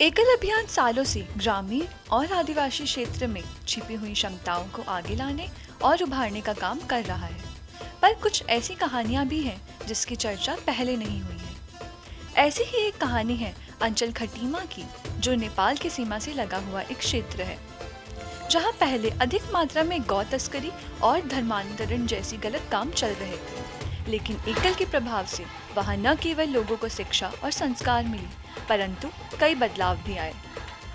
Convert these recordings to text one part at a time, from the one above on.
एकल अभियान सालों से ग्रामीण और आदिवासी क्षेत्र में छिपी हुई क्षमताओं को आगे लाने और उभारने का काम कर रहा है। पर कुछ ऐसी कहानियां भी हैं जिसकी चर्चा पहले नहीं हुई है। ऐसी ही एक कहानी है अंचल खटीमा की, जो नेपाल की सीमा से लगा हुआ एक क्षेत्र है, जहां पहले अधिक मात्रा में गौ तस्करी और धर्मांतरण जैसी गलत काम चल रहे थे। लेकिन एकल के प्रभाव से वहां न केवल लोगों को शिक्षा और संस्कार मिली, परंतु कई बदलाव भी आए।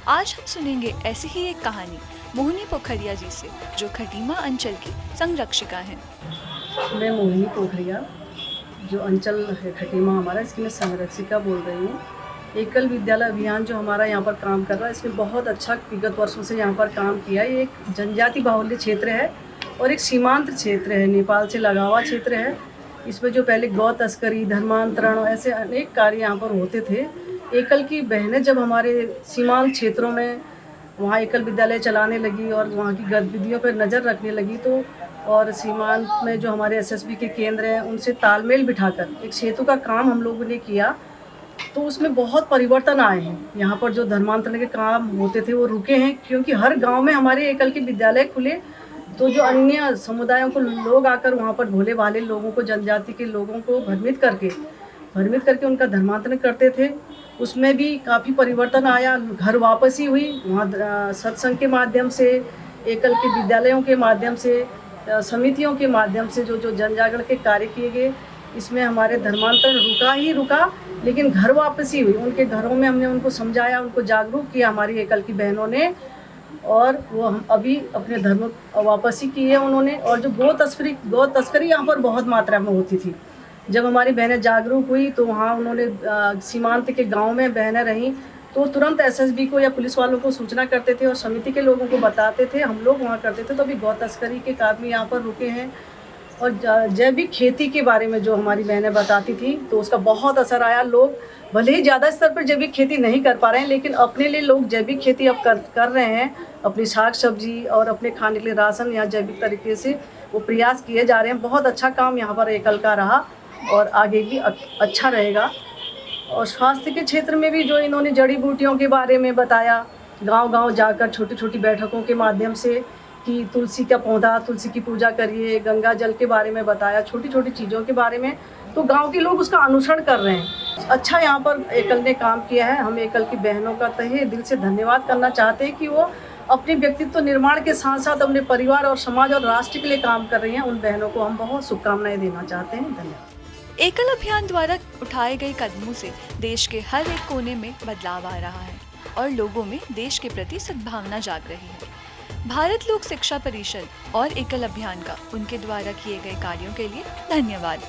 आज हम सुनेंगे ऐसी ही एक कहानी मोहिनी पोखरिया जी से, जो खटीमा अंचल की संरक्षिका हैं। मैं मोहिनी पोखरिया, जो अंचल है खटीमा हमारा, इसकी मैं संरक्षिका बोल रही हूँ। एकल विद्यालय अभियान जो हमारा यहाँ पर काम कर रहा है, इसमें बहुत अच्छा विगत वर्षों से यहाँ पर काम किया है। ये एक जनजाति बाहुल्य क्षेत्र है और एक सीमांत क्षेत्र है, नेपाल से लगा हुआ क्षेत्र है। इसमें जो पहले गौ तस्करी, धर्मांतरण, ऐसे अनेक कार्य यहाँ पर होते थे। एकल की बहनें जब हमारे सीमांत क्षेत्रों में वहाँ एकल विद्यालय चलाने लगी और वहाँ की गतिविधियों पर नज़र रखने लगी, तो और सीमांत में जो हमारे एसएसबी के केंद्र हैं, उनसे तालमेल बिठाकर एक सेतु का काम हम लोगों ने किया, तो उसमें बहुत परिवर्तन आए हैं। यहाँ पर जो धर्मांतरण के काम होते थे वो रुके हैं, क्योंकि हर गांव में हमारे एकल के विद्यालय खुले, तो जो अन्य समुदायों को लोग आकर वहाँ पर भोले भाले लोगों को, जनजाति के लोगों को भ्रमित करके उनका धर्मांतरण करते थे। उसमें भी काफ़ी परिवर्तन आया। घर वापसी हुई, वहाँ सत्संग के माध्यम से, एकल के विद्यालयों के माध्यम से, समितियों के माध्यम से जो जन जागरण के कार्य किए गए, इसमें हमारे धर्मांतरण रुका, लेकिन घर वापसी हुई। उनके घरों में हमने उनको समझाया, उनको जागरूक किया हमारी एकल की बहनों ने, और वो हम अभी अपने धर्म वापसी की है उन्होंने। और जो गौ तस्करी यहाँ पर बहुत मात्रा में होती थी। जब हमारी बहनें जागरूक हुई, तो वहाँ उन्होंने सीमांत के गांव में बहनें रहीं, तो तुरंत एसएसबी को या पुलिस वालों को सूचना करते थे और समिति के लोगों को बताते थे। हम लोग वहाँ करते थे, तो अभी गौ तस्करी के काम यहाँ पर रुके हैं। और जैविक खेती के बारे में जो हमारी बहनें बताती थी, तो उसका बहुत असर आया। लोग भले ही ज़्यादा स्तर पर जैविक खेती नहीं कर पा रहे हैं, लेकिन अपने लिए लोग जैविक खेती अब कर रहे हैं। अपनी साग सब्जी और अपने खाने के लिए राशन यहाँ जैविक तरीके से वो प्रयास किए जा रहे हैं। बहुत अच्छा काम यहाँ पर एकल का रहा और आगे भी अच्छा रहेगा। और स्वास्थ्य के क्षेत्र में भी जो इन्होंने जड़ी बूटियों के बारे में बताया, गांव-गांव जाकर छोटी छोटी बैठकों के माध्यम से, कि तुलसी का पौधा, तुलसी की पूजा करिए, गंगा जल के बारे में बताया, छोटी छोटी चीज़ों के बारे में, तो गांव के लोग उसका अनुसरण कर रहे हैं। अच्छा यहाँ पर एकल ने काम किया है। हम एकल की बहनों का तहे दिल से धन्यवाद करना चाहते हैं कि वो अपने व्यक्तित्व निर्माण के साथ साथ अपने परिवार और समाज और राष्ट्र के लिए काम कर रही हैं। उन बहनों को हम बहुत शुभकामनाएं देना चाहते हैं। धन्यवाद। एकल अभियान द्वारा उठाए गए कदमों से देश के हर एक कोने में बदलाव आ रहा है और लोगों में देश के प्रति सद्भावना जाग रही है। भारत लोक शिक्षा परिषद और एकल अभियान का उनके द्वारा किए गए कार्यों के लिए धन्यवाद।